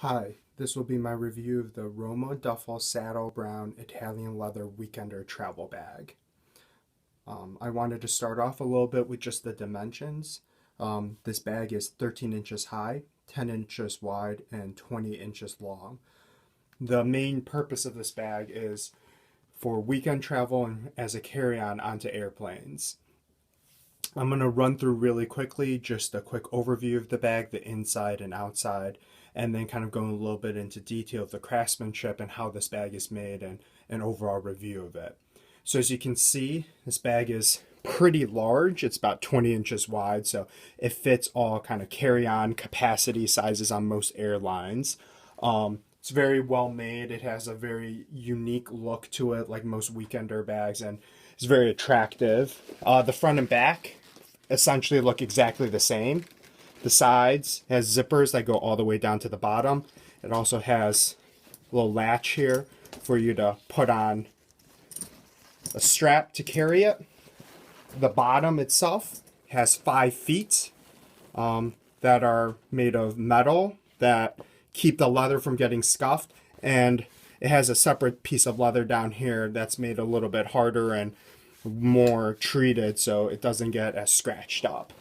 Hi, this will be my review of the Roma Duffle Saddle Brown Italian Leather Weekender Travel Bag. I wanted to start off a little bit with just the dimensions. This bag is 13 inches high, 10 inches wide, and 20 inches long. The main purpose of this bag is for weekend travel and as a carry-on onto airplanes. I'm going to run through really quickly just a quick overview of the bag, the inside and outside, and then kind of going a little bit into detail of the craftsmanship and how this bag is made and an overall review of it. So as you can see, this bag is pretty large. It's about 20 inches wide, so it fits all kind of carry-on capacity sizes on most airlines. It's very well made. It has a very unique look to it, like most weekender bags, and it's very attractive. The front and back essentially look exactly the same. The sides has zippers that go all the way down to the bottom. It also has a little latch here for you to put on a strap to carry it. The bottom itself has 5 feet that are made of metal that keep the leather from getting scuffed, and it has a separate piece of leather down here that's made a little bit harder and more treated so it doesn't get as scratched up.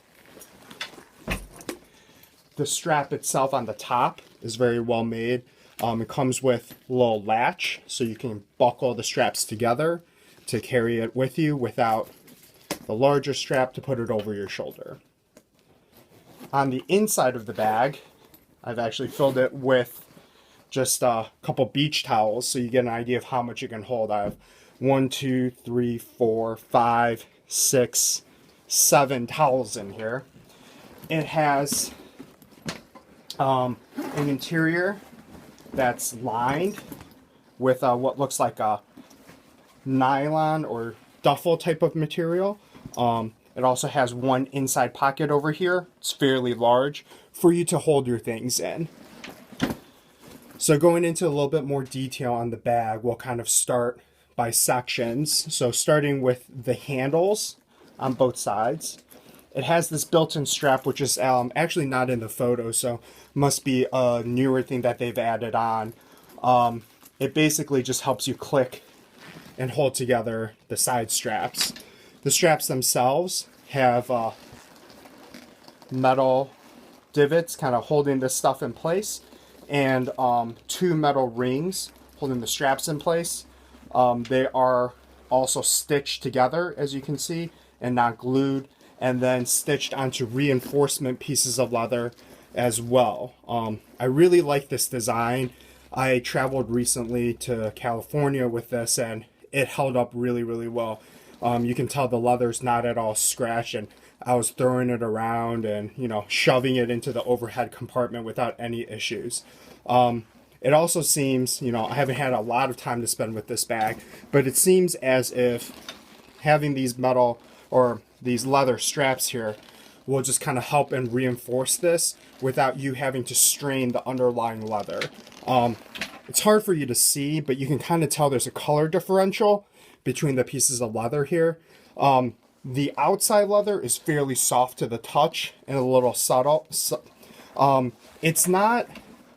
The strap itself on the top is very well made. It comes with a little latch so you can buckle the straps together to carry it with you without the larger strap to put it over your shoulder. On the inside of the bag, I've actually filled it with just a couple beach towels so you get an idea of how much you can hold. I have 1, 2, 3, 4, 5, 6, 7 towels in here. It has an interior that's lined with what looks like a nylon or duffel type of material. It also has one inside pocket over here. It's fairly large for you to hold your things in. So going into a little bit more detail on the bag, we'll kind of start by sections. So starting with the handles on both sides. It has this built-in strap, which is actually not in the photo, so must be a newer thing that they've added on. It basically just helps you click and hold together the side straps. The straps themselves have metal divots kind of holding this stuff in place, and 2 metal rings holding the straps in place. They are also stitched together, as you can see, and not glued, and then stitched onto reinforcement pieces of leather as well. I really like this design. I traveled recently to California with this, and it held up really, really well. You can tell the leather's not at all scratched, and I was throwing it around and, shoving it into the overhead compartment without any issues. It also seems, I haven't had a lot of time to spend with this bag, but it seems as if having these metal or these leather straps here will just kind of help and reinforce this without you having to strain the underlying leather. It's hard for you to see, but you can kind of tell there's a color differential between the pieces of leather here. The outside leather is fairly soft to the touch and a little subtle. It's not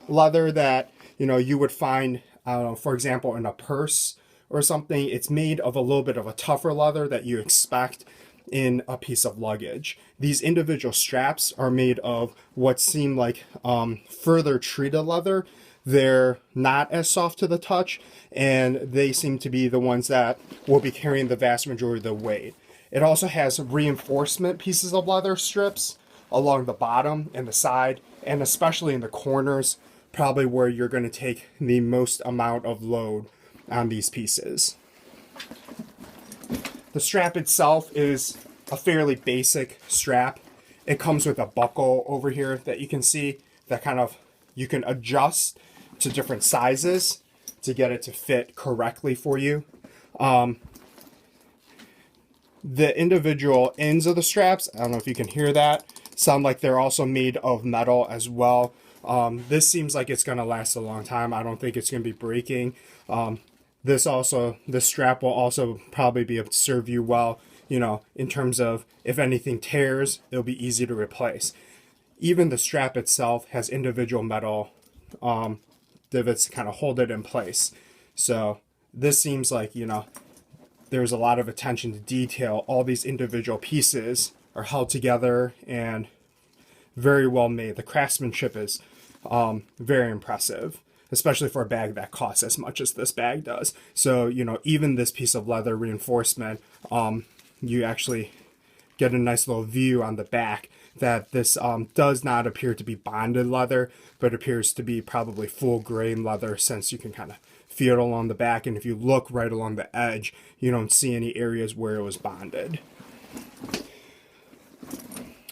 leather that you would find, for example, in a purse or something. It's made of a little bit of a tougher leather that you expect in a piece of luggage. These individual straps are made of what seem like further treated leather. They're not as soft to the touch, and they seem to be the ones that will be carrying the vast majority of the weight. It also has reinforcement pieces of leather strips along the bottom and the side, and especially in the corners, probably where you're going to take the most amount of load on these pieces. The strap itself is a fairly basic strap. It comes with a buckle over here that you can see that you can adjust to different sizes to get it to fit correctly for you. The individual ends of the straps, I don't know if you can hear that, sound like they're also made of metal as well. This seems like it's going to last a long time. I don't think it's going to be breaking. This strap will also probably be able to serve you well, in terms of if anything tears, it'll be easy to replace. Even the strap itself has individual metal divots to kind of hold it in place. So this seems like, you know, there's a lot of attention to detail. All these individual pieces are held together and very well made. The craftsmanship is very impressive, especially for a bag that costs as much as this bag does. So, you know, even this piece of leather reinforcement, you actually get a nice little view on the back that this does not appear to be bonded leather, but appears to be probably full grain leather, since you can kind of feel it along the back. And if you look right along the edge, you don't see any areas where it was bonded.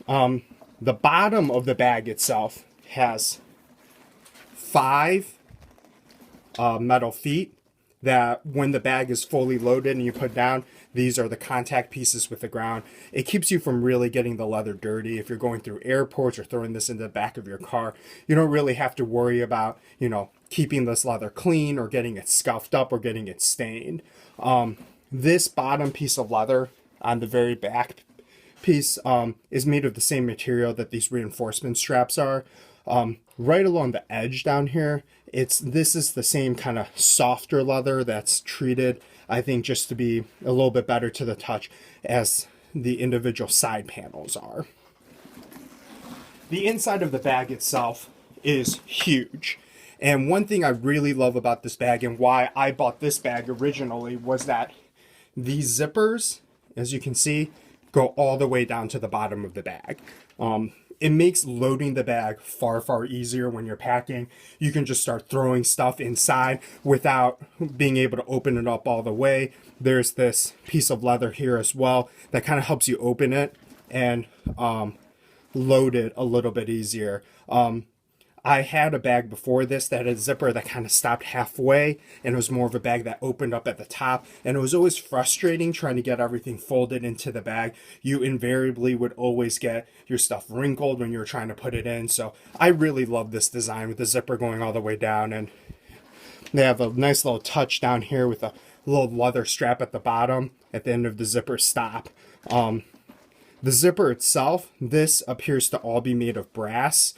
The bottom of the bag itself has 5 metal feet that, when the bag is fully loaded and you put down, these are the contact pieces with the ground. It keeps you from really getting the leather dirty. If you're going through airports or throwing this into the back of your car, you don't really have to worry about, you know, keeping this leather clean or getting it scuffed up or getting it stained. This bottom piece of leather on the very back piece is made of the same material that these reinforcement straps are. Right along the edge down here, this is the same kind of softer leather that's treated, I think, just to be a little bit better to the touch as the individual side panels are. The inside of the bag itself is huge. And one thing I really love about this bag, and why I bought this bag originally, was that these zippers, as you can see, go all the way down to the bottom of the bag. It makes loading the bag far, far easier when you're packing. You can just start throwing stuff inside without being able to open it up all the way. There's this piece of leather here as well that kind of helps you open it and load it a little bit easier. I had a bag before this that had a zipper that kind of stopped halfway, and it was more of a bag that opened up at the top, and it was always frustrating trying to get everything folded into the bag. You invariably would always get your stuff wrinkled when you were trying to put it in. So I really love this design with the zipper going all the way down, and they have a nice little touch down here with a little leather strap at the bottom at the end of the zipper stop. The zipper itself, this appears to all be made of brass.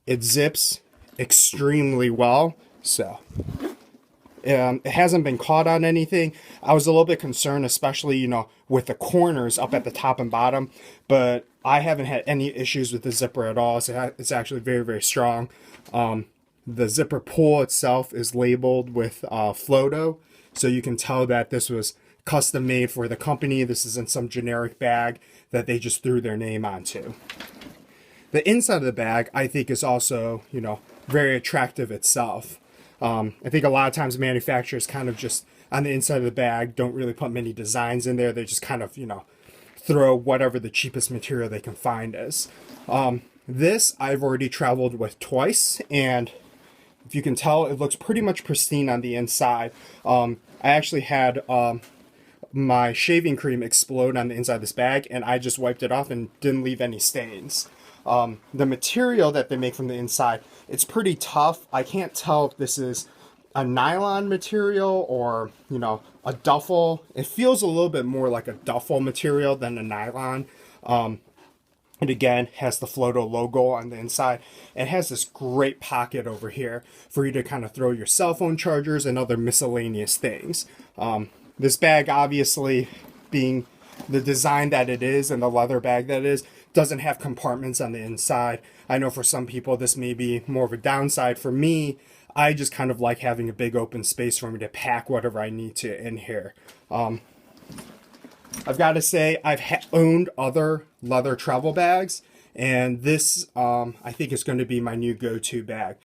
It zips extremely well, so it hasn't been caught on anything. I was a little bit concerned, especially, you know, with the corners up at the top and bottom, but I haven't had any issues with the zipper at all. So it's actually very, very strong. The zipper pull itself is labeled with Floto, so you can tell that this was custom made for the company. This isn't some generic bag that they just threw their name onto. The inside of the bag, I think, is also, you know, very attractive itself. I think a lot of times manufacturers kind of just, on the inside of the bag, don't really put many designs in there. They just kind of, you know, throw whatever the cheapest material they can find is. This I've already traveled with twice, and if you can tell, it looks pretty much pristine on the inside. I actually had my shaving cream explode on the inside of this bag, and I just wiped it off and didn't leave any stains. The material that they make from the inside, it's pretty tough. I can't tell if this is a nylon material or, you know, a duffle. It feels a little bit more like a duffle material than a nylon. It again has the Floto logo on the inside. It has this great pocket over here for you to kind of throw your cell phone chargers and other miscellaneous things. This bag, obviously, being the design that it is and the leather bag that it is, doesn't have compartments on the inside. I know for some people this may be more of a downside. For me, I just kind of like having a big open space for me to pack whatever I need to in here. I've got to say, I've owned other leather travel bags, and this I think is going to be my new go-to bag.